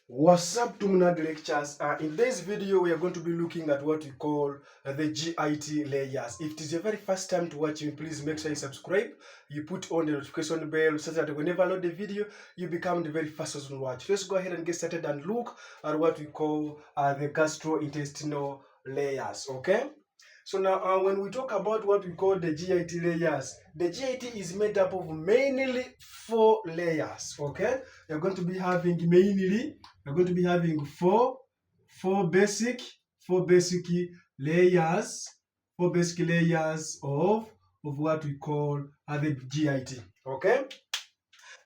What's up, TUMNAD Lectures? In this video, we are going to be looking at what we call the GIT layers. If it is your very first time to watch me, please make sure you subscribe. You put on the notification bell so that whenever I load the video, you become the very first person to watch. Let's go ahead and get started and look at what we call the gastrointestinal layers, okay? So now, when we talk about what we call the GIT layers, the GIT is made up of mainly 4 layers, okay? You're going to be having four basic layers, of what we call the GIT, okay?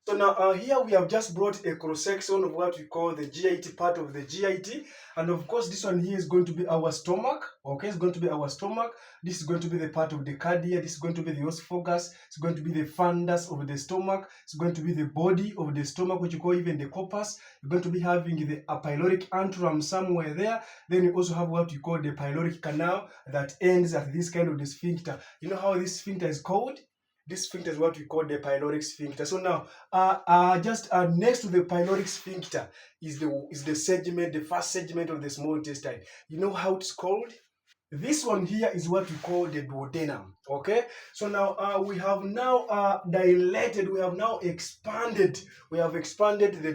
So now here we have just brought a cross section of what we call the GIT part of the GIT, and of course this one here is going to be our stomach. Okay, it's going to be our stomach. This is going to be the part of the cardia. This is going to be the esophagus. It's going to be the fundus of the stomach. It's going to be the body of the stomach, which you call even the corpus. You're going to be having the pyloric antrum somewhere there. Then you also have what you call the pyloric canal that ends at this kind of the sphincter. You know how this sphincter is called? This sphincter is what we call the pyloric sphincter. So now, just next to the pyloric sphincter is the segment, the first segment of the small intestine. You know how it's called? This one here is what we call the duodenum. Okay, so now we have now dilated, we have now expanded, the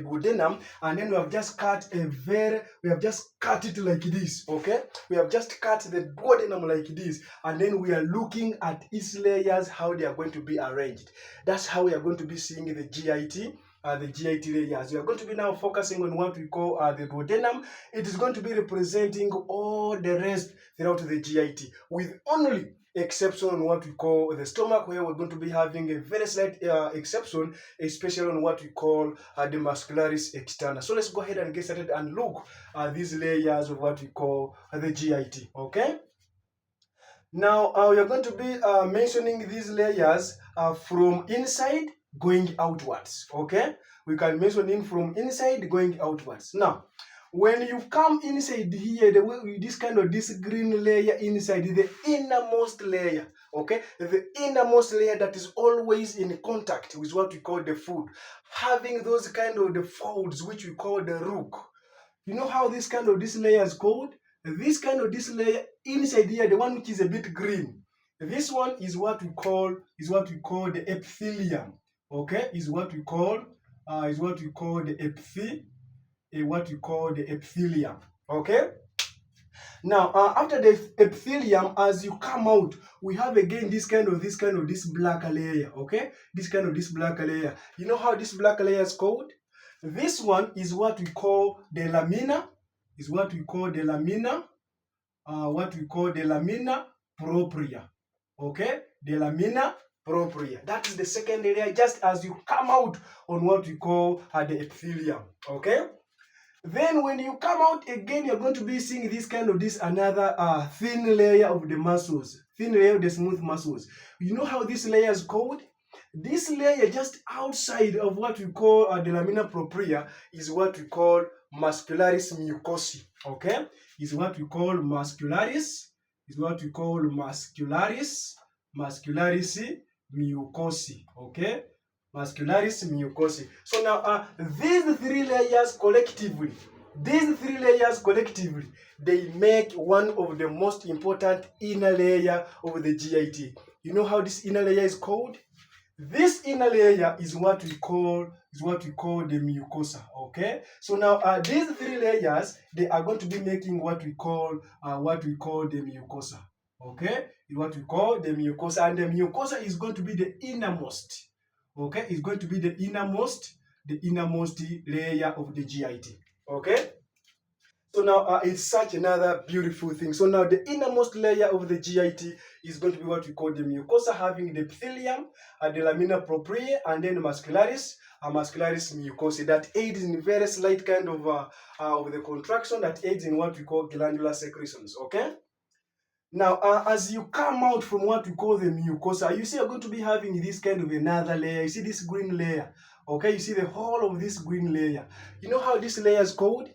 duodenum, and then we have just cut it like this. Okay, we have just cut the duodenum like this, and then we are looking at its layers, how they are going to be arranged. That's how we are going to be seeing the GIT. The GIT layers. We are going to be now focusing on what we call the duodenum. It is going to be representing all the rest throughout the GIT, with only exception on what we call the stomach, where we're going to be having a very slight exception, especially on what we call the muscularis externa. So let's go ahead and get started and look at these layers of what we call the GIT. Okay. Now we are going to be mentioning these layers from inside going outwards. Okay, we can mention in from inside going outwards. Now, when you come inside here, this green layer inside, the innermost layer, okay, the innermost layer that is always in contact with what we call the food, having those kind of the folds which we call the rook. You know how this layer is called? This layer inside here, the one which is a bit green. This one is what we call the epithelium. Okay, is what we call the epithelium. Okay. Now, after the epithelium, as you come out, we have again this black layer. Okay, this black layer. You know how this black layer is called? This one is what we call the lamina. Lamina propria. Okay, the lamina propria. That is the second layer, just as you come out on what we call the epithelium. Okay. Then when you come out again, you're going to be seeing this another thin layer of the muscles, thin layer of the smooth muscles. You know how this layer is called? This layer just outside of what we call the lamina propria is what we call muscularis mucosae. Okay, is what we call muscularis mucosae. Okay, muscularis mucosae. So now these three layers collectively, they make one of the most important inner layer of the GIT. You know how this inner layer is called? This inner layer is what we call the mucosa. Okay, so now these three layers, they are going to be making what we call the mucosa. Okay, what we call the mucosa, and the mucosa is going to be the innermost. Okay, it's going to be the innermost layer of the GIT. Okay. So now it's such another beautiful thing. So now the innermost layer of the GIT is going to be what we call the mucosa, having the epithelium, the lamina propria, and then muscularis mucosae, that aids in very slight kind of the contraction, that aids in what we call glandular secretions. Okay. Now, as you come out from what we call the mucosa, you see you're going to be having this kind of another layer. You see this green layer. Okay, you see the whole of this green layer. You know how this layer is called?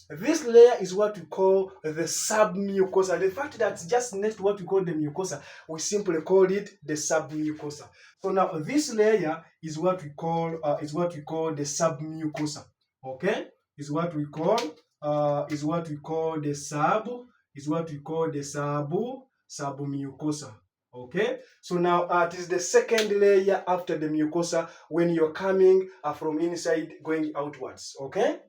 This layer is what we call the submucosa. The fact that it's just next to what we call the mucosa, we simply call it the submucosa. So now this layer is what we call the submucosa. Okay? is what we call the submucosa. Okay, so now it is the second layer after the mucosa when you're coming from inside going outwards. Okay.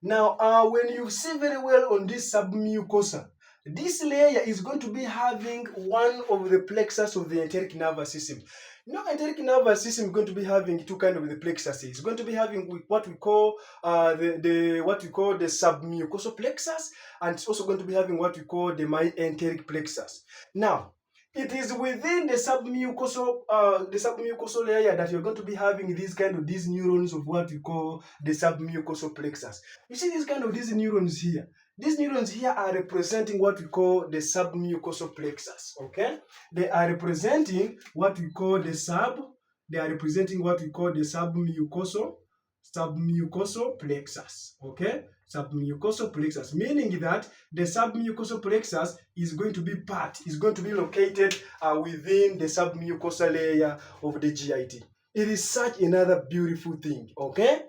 Now, when you see very well on this submucosa, this layer is going to be having one of the plexus of the enteric nervous system. You know, enteric nervous system is going to be having two kind of the plexus. It's going to be having what we call the submucosal plexus, and it's also going to be having what we call the enteric plexus. Now, it is within the submucosal layer that you're going to be having these neurons of what we call the submucosal plexus. You see these neurons here. These neurons here are representing what we call the submucosal plexus. Okay, they are representing what we call the submucosal plexus. Okay, submucosal plexus, meaning that the submucosal plexus is going to be located within the submucosal layer of the GIT. It is such another beautiful thing. Okay.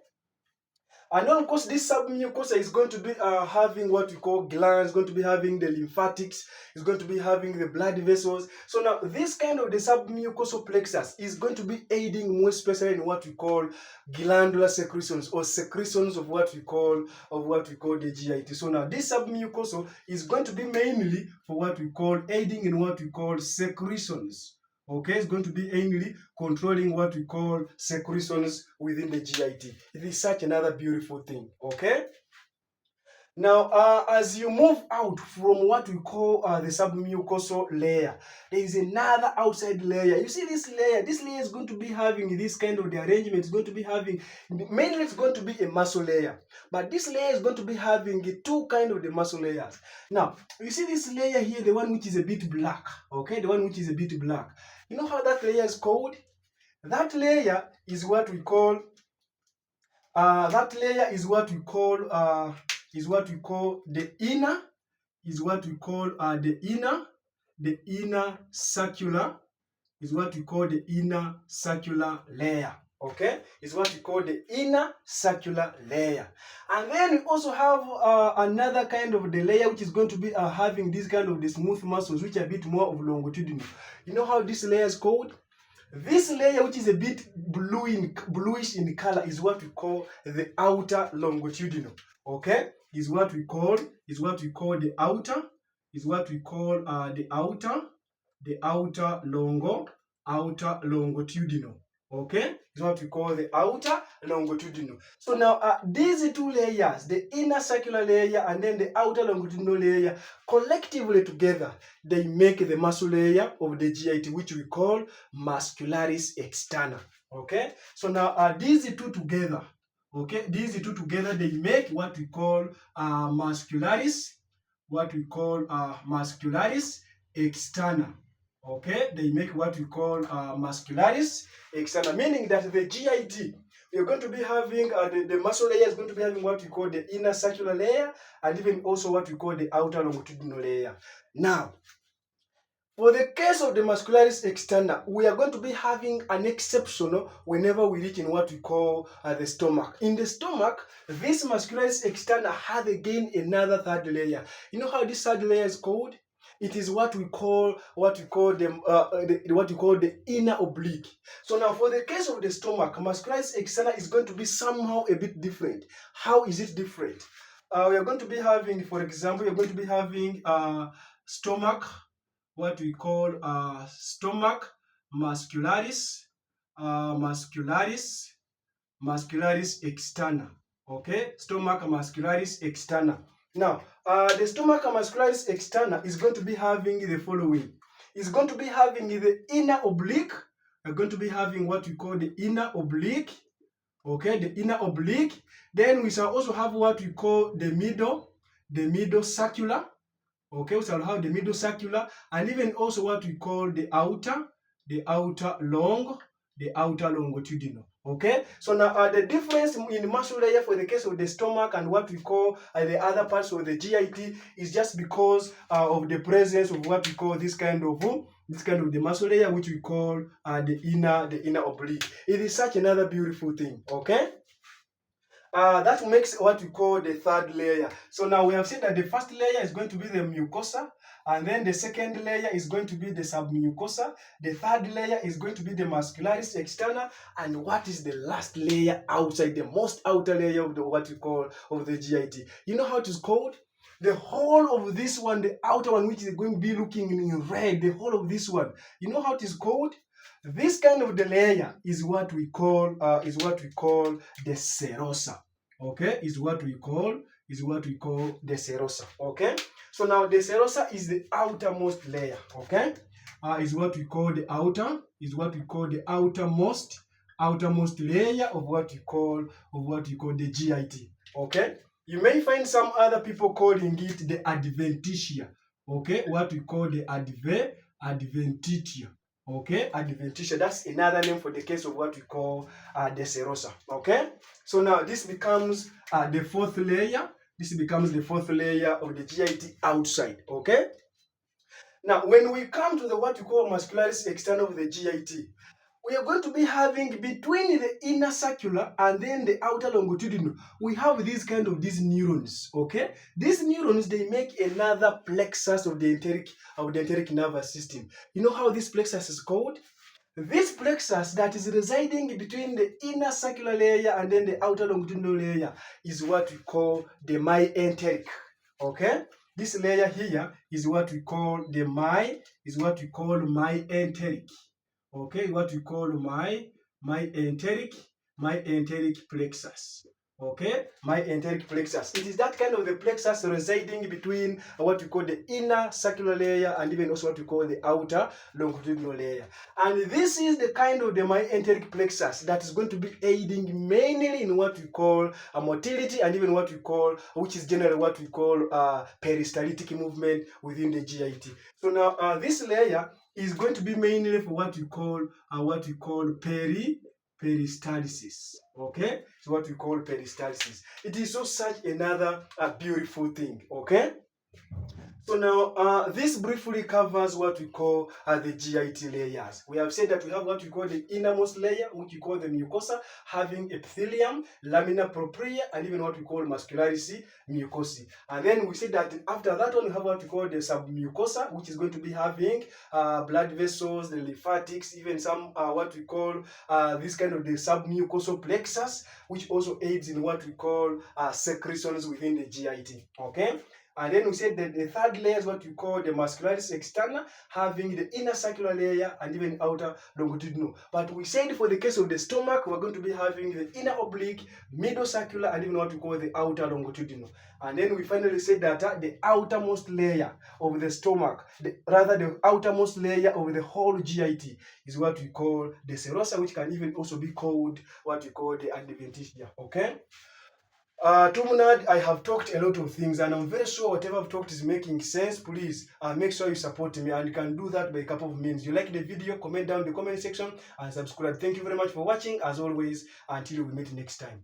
And then, of course, this submucosa is going to be having what we call glands, going to be having the lymphatics, is going to be having the blood vessels. So now, this kind of the submucosal plexus is going to be aiding more especially in what we call glandular secretions or secretions of what we call the GIT. So now, this submucosal is going to be mainly for what we call aiding in what we call secretions. Okay, it's going to be mainly controlling what we call secretions within the GIT. It is such another beautiful thing. Okay. Now, as you move out from what we call the submucosal layer, there is another outside layer. You see this layer? This layer is going to be having this kind of the arrangement. It's going to be having, mainly it's going to be a muscle layer. But this layer is going to be having two kind of the muscle layers. Now, you see this layer here, the one which is a bit black. Okay, the one which is a bit black. You know how that layer is called? That layer is what we call, the inner circular layer. Okay, is what we call the inner circular layer. And then we also have another kind of the layer which is going to be having this kind of the smooth muscles which are a bit more of longitudinal. You know how this layer is called? This layer, which is a bit bluish in color, is what we call the outer longitudinal. Okay, is what we call the outer longitudinal. Okay, is what we call the outer longitudinal. So now these two layers, the inner circular layer and then the outer longitudinal layer, collectively together, they make the muscle layer of the GIT, which we call muscularis externa. Okay, so now these two together, they make what we call muscularis externa. Okay, they make what we call muscularis externa, meaning that the GIT, we are going to be having the muscle layer is going to be having what we call the inner circular layer and even also what we call the outer longitudinal layer. Now, for the case of the muscularis externa, we are going to be having an exception whenever we reach in what we call the stomach. In the stomach, this muscularis externa has again another third layer. You know how this third layer is called? It is what we call the inner oblique. So now, for the case of the stomach, muscularis externa is going to be somehow a bit different. How is it different? We are going to be having, for example, we are going to be having stomach, what we call stomach muscularis externa. Okay, stomach muscularis externa. Now, the stomach muscularis externa is going to be having the following. It's going to be having the inner oblique. We're going to be having what we call the inner oblique. Okay, the inner oblique. Then we shall also have what we call the middle circular. Okay, we shall have the middle circular, and even also what we call the outer longitudinal. Okay, so now the difference in muscle layer for the case of the stomach and what we call the other parts of the GIT is just because of the presence of what we call this kind of the muscle layer, which we call the inner oblique. It is such another beautiful thing. Okay. that makes what we call the third layer. So now we have said that the first layer is going to be the mucosa, and then the second layer is going to be the submucosa. The third layer is going to be the muscularis externa, and what is the last layer outside, the most outer layer of the what we call of the GIT? You know how it is called? The whole of this one, the outer one, which is going to be looking in red, the whole of this one, you know how it is called? This kind of the layer is what we call the serosa. Okay, is what we call the serosa. Okay, so now the serosa is the outermost layer. Okay, is what we call the outermost layer of what we call the GIT. Okay, you may find some other people calling it the adventitia. Okay, what we call the adventitia. Okay, adventitia, that's another name for the case of what we call the serosa. Okay, so now this becomes the fourth layer. This becomes the fourth layer of the GIT outside. Okay, now when we come to the what we call muscularis externa of the GIT, we are going to be having between the inner circular and then the outer longitudinal, we have these neurons. Okay, these neurons, they make another plexus of the enteric nervous system. You know how this plexus is called? This plexus that is residing between the inner circular layer and then the outer longitudinal layer is what we call the enteric. Okay, this layer here is what we call the enteric. Okay, what we call enteric plexus. Okay, enteric plexus. It is that kind of the plexus residing between what we call the inner circular layer and even also what we call the outer longitudinal layer. And this is the kind of the enteric plexus that is going to be aiding mainly in what we call motility and even what we call, which is generally what we call peristaltic movement within the GIT. So now this layer is going to be mainly for what we call peristalsis. Okay, so what we call peristalsis. It is so such another beautiful thing. Okay. So now, this briefly covers what we call the GIT layers. We have said that we have what we call the innermost layer, which we call the mucosa, having epithelium, lamina propria, and even what we call muscularis mucosae. And then we said that after that one, we have what we call the submucosa, which is going to be having blood vessels, the lymphatics, even some what we call this kind of the submucosal plexus, which also aids in what we call secretions within the GIT. Okay. And then we said that the third layer is what we call the muscularis externa, having the inner circular layer and even outer longitudinal. But we said for the case of the stomach, we're going to be having the inner oblique, middle circular, and even what we call the outer longitudinal. And then we finally said that the outermost layer of the stomach, the outermost layer of the whole GIT is what we call the serosa, which can even also be called what we call the adventitia. Okay? TUMNAD, I have talked a lot of things, and I'm very sure whatever I've talked is making sense. Please make sure you support me, and you can do that by a couple of means. You like the video, comment down in the comment section, and subscribe. Thank you very much for watching, as always, until we meet next time.